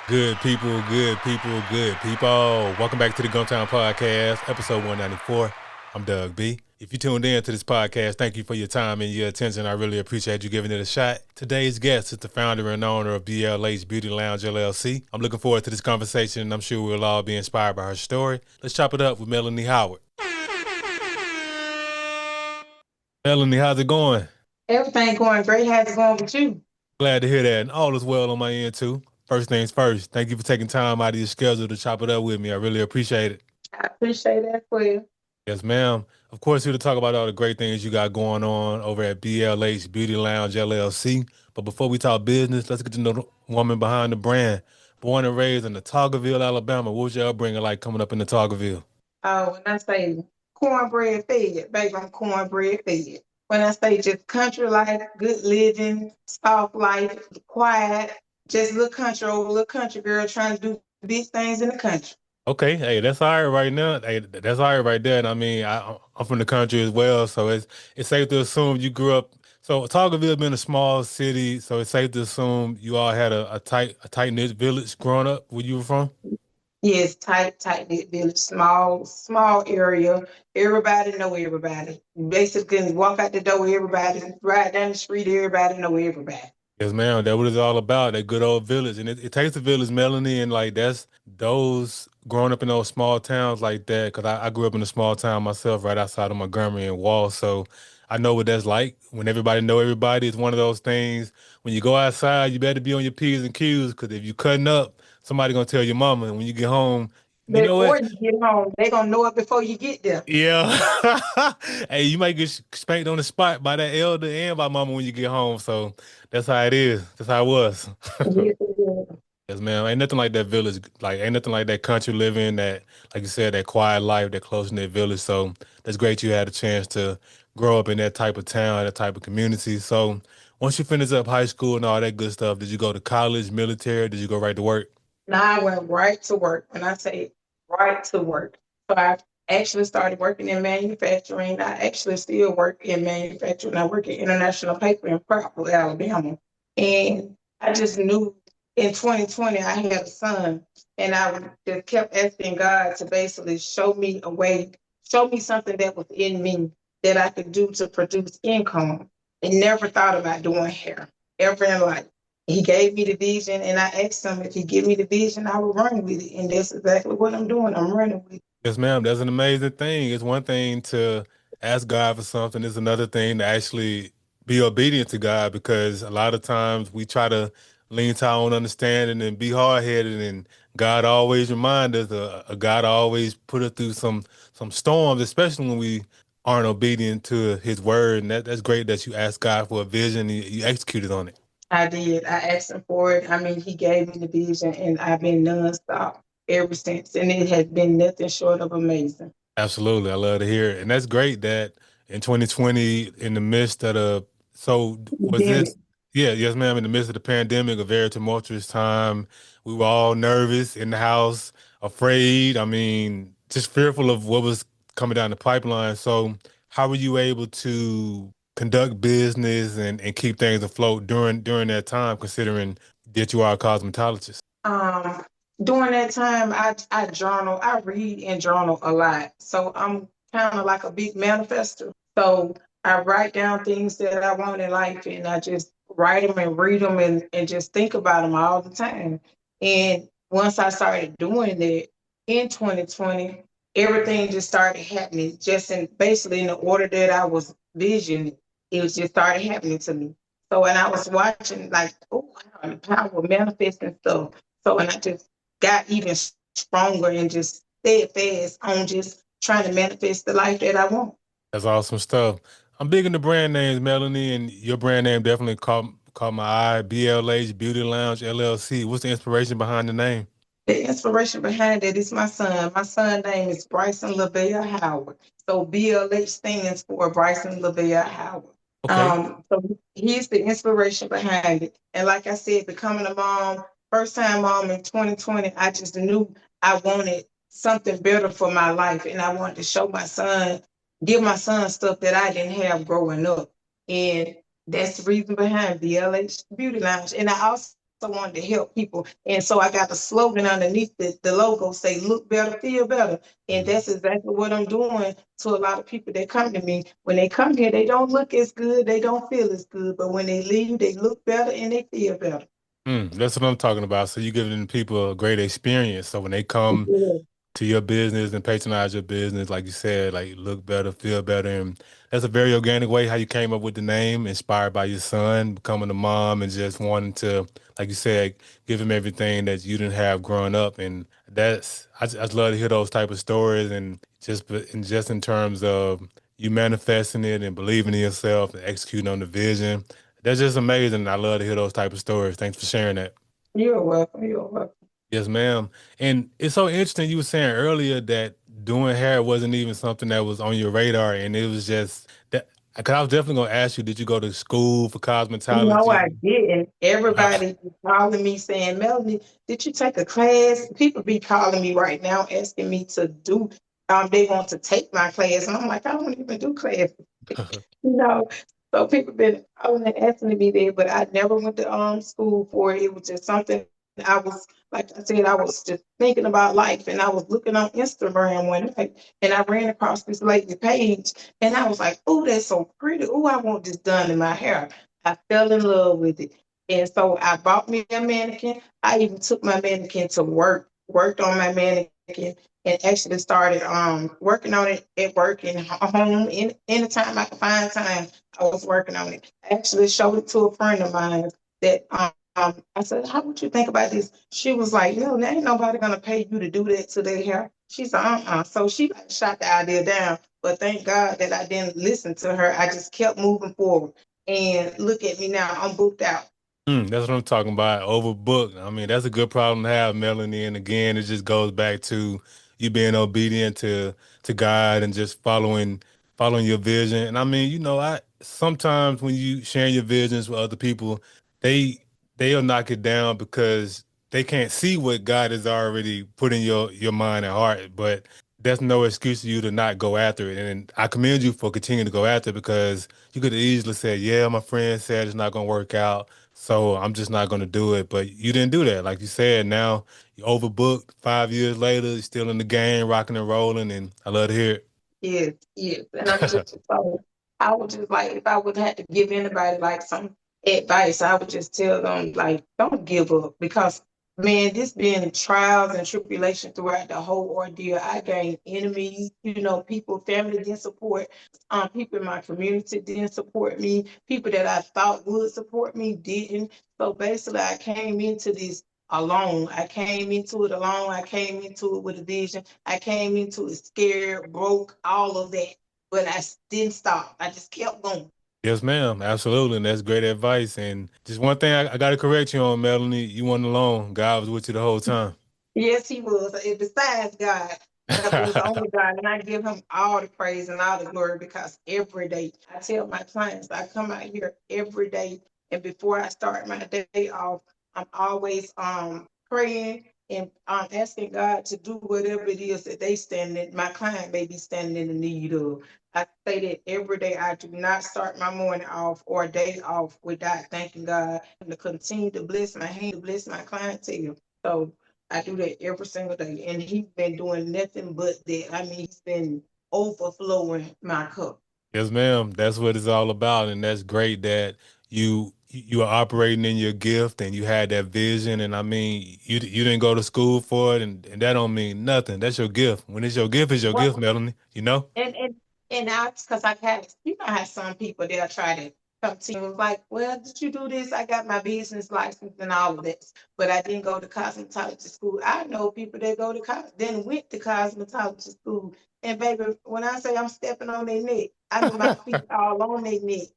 Good people, good people, good people. Welcome back to the Gumtown Podcast, episode 194. I'm Doug B. If you tuned in to this podcast, thank you for your time and your attention. I really appreciate you giving it a shot. Today's guest is the founder and owner of BLH Beauty Lounge LLC. I'm looking forward to this conversation, and I'm sure we'll all be inspired by her story. Let's chop it up with Melanie Howard. Melanie, how's it going? Everything going great. How's it going with you? Glad to hear that, and all is well on my end too. First things first, thank you for taking time out of your schedule to chop it up with me. I really appreciate it. I appreciate that for you. Yes, ma'am. Of course, here to talk about all the great things you got going on over at BLH Beauty Lounge LLC. But before we talk business, let's get to know the woman behind the brand. Born and raised in Natogaville, Alabama. What was your upbringing like coming up in Natogaville? When I say cornbread fed, baby, I'm cornbread fed. When I say just country life, good living, soft life, quiet, just little country old little country girl trying to do big things in the country. Okay, hey, that's all right right now. Hey, that's all right right there. And I mean, I'm from the country as well, so it's safe to assume you grew up. So Targetville being a small city, so it's safe to assume you all had a tight knit village growing up where you were from. Yes, tight knit village, small area. Everybody know everybody. Basically, walk out the door, everybody. Ride down the street, everybody know everybody. Yes, ma'am. That what it's all about. That good old village, and it takes a village, Melanie, and like that's those growing up in those small towns like that. Because I grew up in a small town myself, right outside of Montgomery and Wall, so I know what that's like. When everybody know everybody, it's one of those things. When you go outside, you better be on your p's and q's. Because if you cutting up, somebody gonna tell your mama, and when you get home, you know Before what? you get home, they gonna know it before you get there. Yeah. Hey, you might get spanked on the spot by that elder and by mama when you get home. So that's how it is. That's how it was. Yes, it is. Yes, man. Ain't nothing like that village. Like, ain't nothing like that country living, that, like you said, that quiet life, that close-knit village. So that's great you had a chance to grow up in that type of town, that type of community. So once you finished up high school and all that good stuff, did you go to college, military? Did you go right to work? Now I went right to work. When I say right to work, so I actually started working in manufacturing. I actually still work in manufacturing. I work at International Paper in Prattville, Alabama. And I just knew in 2020 I had a son, and I just kept asking God to basically show me a way, show me something that was in me that I could do to produce income. And never thought about doing hair ever in life. He gave me the vision, and I asked him if he give me the vision, I would run with it. And that's exactly what I'm doing. I'm running with it. Yes, ma'am. That's an amazing thing. It's one thing to ask God for something. It's another thing to actually be obedient to God because a lot of times we try to lean to our own understanding and be hard-headed, and God always remind us, God always put us through some storms, especially when we aren't obedient to His word. And that's great that you asked God for a vision and you executed on it. I did. I asked him for it. I mean, he gave me the vision, and I've been nonstop ever since. And it has been nothing short of amazing. Absolutely. I love to hear it. And that's great that in 2020, in the midst of so was Damn this, it. yeah, yes, ma'am, in the midst of the pandemic, a very tumultuous time. We were all nervous in the house, afraid. I mean, just fearful of what was coming down the pipeline. So, how were you able to conduct business and keep things afloat during that time, considering that you are a cosmetologist? Um, During that time, I journal, I read and journal a lot. So I'm kind of like a big manifester. So I write down things that I want in life, and I just write them and read them, and just think about them all the time. And once I started doing that in 2020, everything just started happening just in basically in the order that I was visioning. It was just started happening to me. So when I was watching, like, oh, wow, the power of manifesting stuff. So, and I just got even stronger and just steadfast on just trying to manifest the life that I want. That's awesome stuff. I'm big into brand names, Melanie, and your brand name definitely caught my eye. BLH Beauty Lounge LLC. What's the inspiration behind the name? The inspiration behind it is my son. My son's name is Bryson LaVelle Howard. So BLH stands for Bryson LaVelle Howard. Okay, So he's the inspiration behind it. And like I said, becoming a mom, first time mom in 2020, I just knew I wanted something better for my life. And I wanted to show my son, give my son stuff that I didn't have growing up. And that's the reason behind BLH Beauty Lounge. And I also wanted to help people. And so I got a slogan underneath the logo say, look better, feel better. And Mhm. that's exactly what I'm doing to a lot of people that come to me. When they come here, they don't look as good, they don't feel as good. But when they leave, they look better and they feel better. That's what I'm talking about. So you're giving people a great experience. So when they come Yeah, to your business and patronize your business, like you said, like look better, feel better. And that's a very organic way how you came up with the name, inspired by your son, becoming a mom and just wanting to, like you said, give him everything that you didn't have growing up. And I just love to hear those type of stories and just in terms of you manifesting it and believing in yourself and executing on the vision. That's just amazing. I love to hear those type of stories. Thanks for sharing that. you're welcome. You're welcome. Yes, ma'am. And it's so interesting you were saying earlier that doing hair wasn't even something that was on your radar, and it was just that. Because I was definitely gonna ask you, did you go to school for No, I cosmetology? didn't. Everybody be calling me saying, Melanie, did you take a class? People be calling me right now asking me to do, they want to take my class. And I'm like, I don't even do classes. You know, so people been calling and asking me there, but I never went to school for it. It was just something I was, like I said, I was just thinking about life, and I was looking on Instagram one night, and I ran across this lady's page, and I was like, oh, that's so pretty. Oh, I want this done in my hair. I fell in love with it. And so I bought me a mannequin. I even took my mannequin to work, worked on my mannequin, and actually started working on it at work and home. Anytime I could find time, I was working on it. I actually showed it to a friend of mine that I said, how would you think about this? She was like, no, there ain't nobody gonna pay you to do that to their hair. She said, So she like shot the idea down. But thank God that I didn't listen to her. I just kept moving forward. And look at me now, I'm booked out. That's what I'm talking about. Overbooked. I mean, that's a good problem to have, Melanie. And again, it just goes back to you being obedient to God and just following your vision. And I mean, I sometimes when you sharing your visions with other people, they they'll knock it down because they can't see what God has already put in your mind and heart. But that's no excuse for you to not go after it. And I commend you for continuing to go after it because you could have easily said, "Yeah, my friend said it's not gonna work out." So I'm just not going to do it. But you didn't do that. Like you said, now you overbooked 5 years later, you're still in the game, rocking and rolling, and I love to hear Yes, yes. And I'm it. just so I would just like if I would have to give anybody like some advice, I would just tell them like don't give up because man, this being trials and tribulation throughout the whole ordeal, I gained enemies, people, family didn't support, people in my community didn't support me, people that I thought would support me didn't. So basically I came into this alone. I came into it alone. I came into it with a vision. I came into it scared, broke, all of that. But I didn't stop. I just kept going. Yes, ma'am. Absolutely. And that's great advice. And just one thing I got to correct you on, Melanie, you weren't alone. God was with you the whole time. Yes, he was. And besides God, it was only God. And I give him all the praise and all the glory because every day I tell my clients, I come out here every day. And before I start my day off, I'm always praying and asking God to do whatever it is that they stand in, my client may be standing in the need of. I say that every day. I do not start my morning off or day off without thanking God and to continue to bless my hand, to bless my clientele. So I do that every single day. And he's been doing nothing but that. I mean, he's been overflowing my cup. Yes, ma'am. That's what it's all about. And that's great that you are operating in your gift and you had that vision. And I mean, you didn't go to school for it and that don't mean nothing. That's your gift. When it's your gift, Well, Melanie, you know? and that's because I've had, I have some people they'll try to come to you and like, well, did you do this? I got my business license and all of this, but I didn't go to cosmetology school. I know people that go to then went to cosmetology school, and baby, when I say I'm stepping on their neck, I mean my feet all on their neck.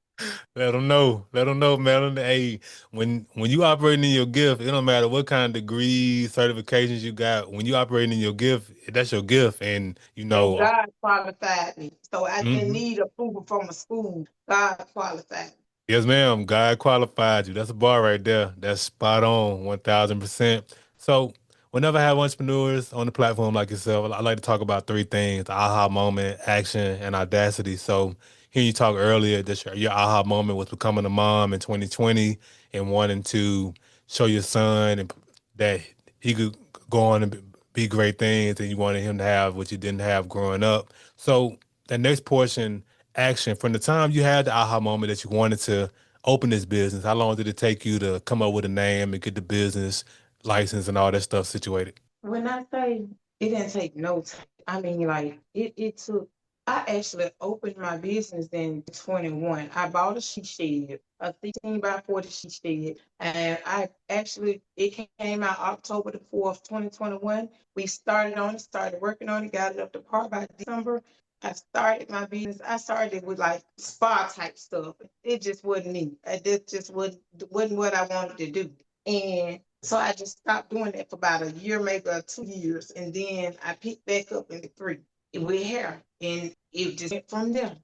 Let them know. Let them know, Melanie. Hey, when you operating in your gift, it don't matter what kind of degrees, certifications you got. When you operating in your gift, that's your gift. And And God qualified me, so I didn't mhm. need approval from a school. God qualified me. Yes, ma'am. God qualified you. That's a bar right there. That's spot on, 1000%. So, whenever I have entrepreneurs on the platform like yourself, I like to talk about three things: the aha moment, action, and audacity. So, hearing you talk earlier, that your aha moment was becoming a mom in 2020 and wanting to show your son and that he could go on and be great things, and you wanted him to have what you didn't have growing up. So the next portion, action. From the time you had the aha moment that you wanted to open this business, how long did it take you to come up with a name and get the business license and all that stuff situated? When I say it didn't take no time, I mean like it took. I actually opened my business in 21. I bought a sheet shed, a 16 by 40 sheet shed, and I actually it came out October the 4th, 2021. We started on it, started working on it, got it up to par by December. I started my business. I started with like spa type stuff. It just wasn't me. It just wasn't what I wanted to do. And so I just stopped doing that for about a year, maybe 2 years. And then I picked back up in the three with hair. And it just went from there.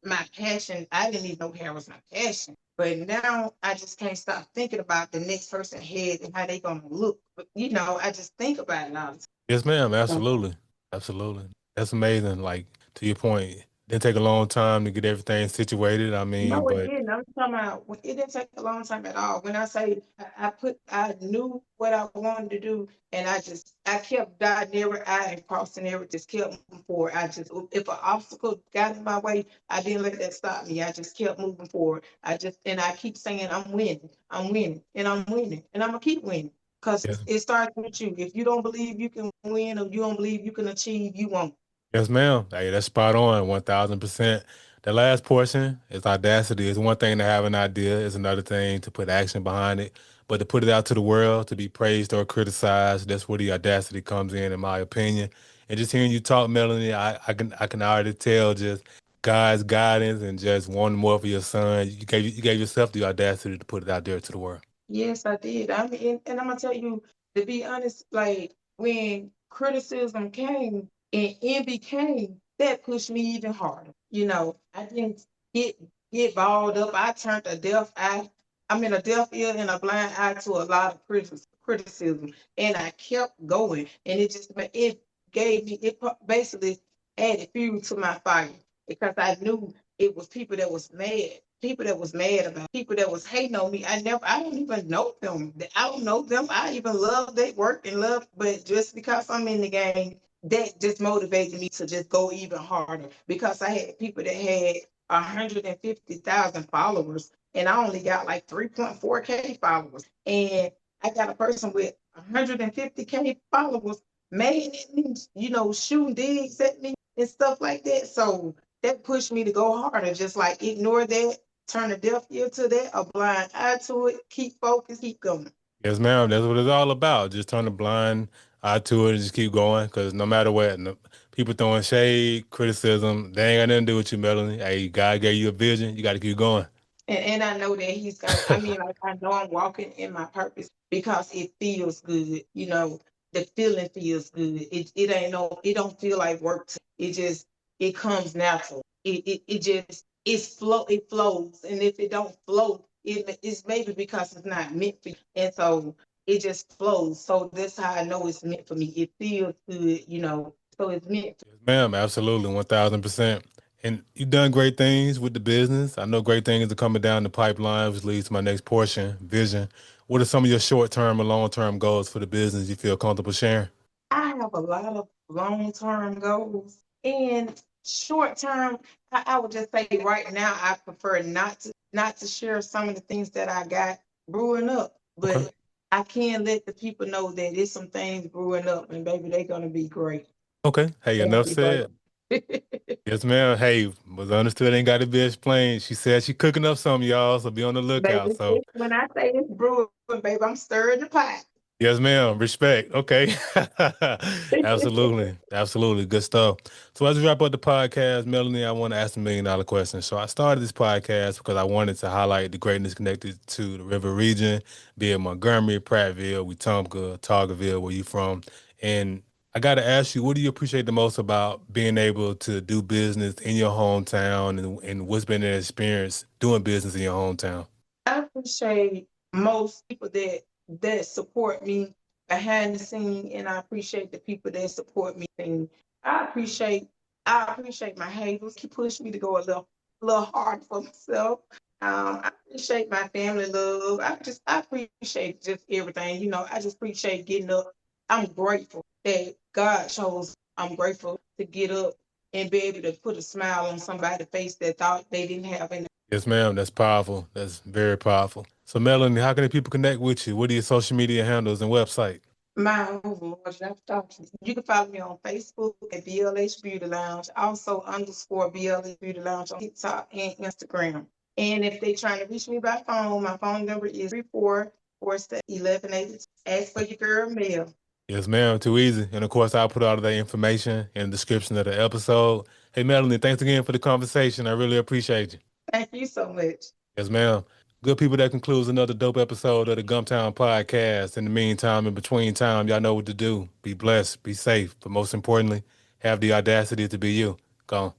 My passion, I didn't even know hair was my passion. But now I just can't stop thinking about the next person head and how they gonna look. But I just think about it all the Yes, ma'am. time. Absolutely. Absolutely. That's amazing. Like, to your point, didn't take a long time to get everything situated. I mean, No, it but didn't. I'm talking about it didn't take a long time at all. When I say I knew what I wanted to do, and I kept dotting every I and crossing every, just kept moving forward. If an obstacle got in my way, I didn't let that stop me. I just kept moving forward. And I keep saying I'm winning, and I'm winning, and I'm gonna keep winning. Cause yes, it starts with you. If you don't believe you can win or you don't believe you can achieve, you won't. yes, ma'am. Hey, that's spot on, 1000%. The last portion is audacity. It's one thing to have an idea, it's another thing to put action behind it. But to put it out to the world, to be praised or criticized, that's where the audacity comes in my opinion. And just hearing you talk, Melanie, I can already tell just God's guidance and just wanting more for your son. You gave yourself the audacity to put it out there to the world. Yes, I did. I mean, and I'm gonna tell you, to be honest, like when criticism came and envy came, that pushed me even harder. I didn't get get balled up. I turned a deaf eye. I mean, a deaf ear and a blind eye to a lot of criticism, and I kept going. And it gave me basically added fuel to my fire because I knew it was people that was mad about, people that was hating on me. I don't even know them. I don't know them. I even love their work and love, but just because I'm in the game, that just motivated me to just go even harder because I had people that had 150,000 followers and I only got like 3.4K followers. And I got a person with 150K followers mad at me, shooting digs at me and stuff like that. So that pushed me to go harder, just like ignore that, turn a deaf ear to that, a blind eye to it, keep focused, keep going. Yes, ma'am. That's what it's all about. Just turn a blind eye to it and just keep going. Because no matter what, no, people throwing shade, criticism, they ain't got nothing to do with you, Melanie. Hey, God gave you a vision. You got to keep going. And I know that he's got, I mean, like I know I'm walking in my purpose because it feels good. The feeling feels good. It ain't no, it don't feel like work. It comes natural. It flows. And if it don't flow, it's maybe because it's not meant for you. And so it just flows. So that's how I know it's meant for me. It feels good. So it's meant. Yes, ma'am. Absolutely. 1000%. And you've done great things with the business. I know great things are coming down the pipeline, which leads to my next portion, vision. What are some of your short term and long term goals for the business you feel comfortable sharing? I have a lot of long-term goals and short-term. I would just say right now I prefer not to share some of the things that I got brewing up, Okay. but I can let the people know that there's some things brewing up, and baby, they're gonna be great. Okay. Hey, They're gonna enough be great. said. Yes, ma'am. Hey, was understood. Ain't got to be explained. She said she cooking up some, y'all. So be on the lookout. Baby, So when I say it's brewing, baby, I'm stirring the pot. yes, ma'am. Respect. Okay. Absolutely. Absolutely. Good stuff. So as we wrap up the podcast, Melanie, I want to ask $1 million question. So I started this podcast because I wanted to highlight the greatness connected to the river region, be it Montgomery, Prattville, Wetumpka, Targerville, where you from. And I got to ask you, what do you appreciate the most about being able to do business in your hometown, and what's been the experience doing business in your hometown? I appreciate most people that support me behind the scene, and I appreciate the people that support me. And I appreciate I appreciate my haters. Keep pushing me to go a little hard for myself. I appreciate my family love. I appreciate just everything. I just appreciate getting up. I'm grateful that God chose. I'm grateful to get up and be able to put a smile on somebody's face that thought they didn't have any. Yes, ma'am. That's powerful. That's very powerful. So, Melanie, how can the people connect with you? What are your social media handles and website? My Lord, I've talked to you. You can follow me on Facebook at BLH Beauty Lounge, also underscore BLH Beauty Lounge on TikTok and Instagram. And if they trying to reach me by phone, my phone number is 3447 Ask for your girl Mel. Yes, ma'am. Too easy. And of course, I'll put all of that information in the description of the episode. Hey, Melanie, thanks again for the conversation. I really appreciate you. Thank you so much. Yes, ma'am. Good people, that concludes another dope episode of the Gumptown Podcast. In the meantime, in between time, y'all know what to do. Be blessed, be safe, but most importantly, have the audacity to be you. Go on.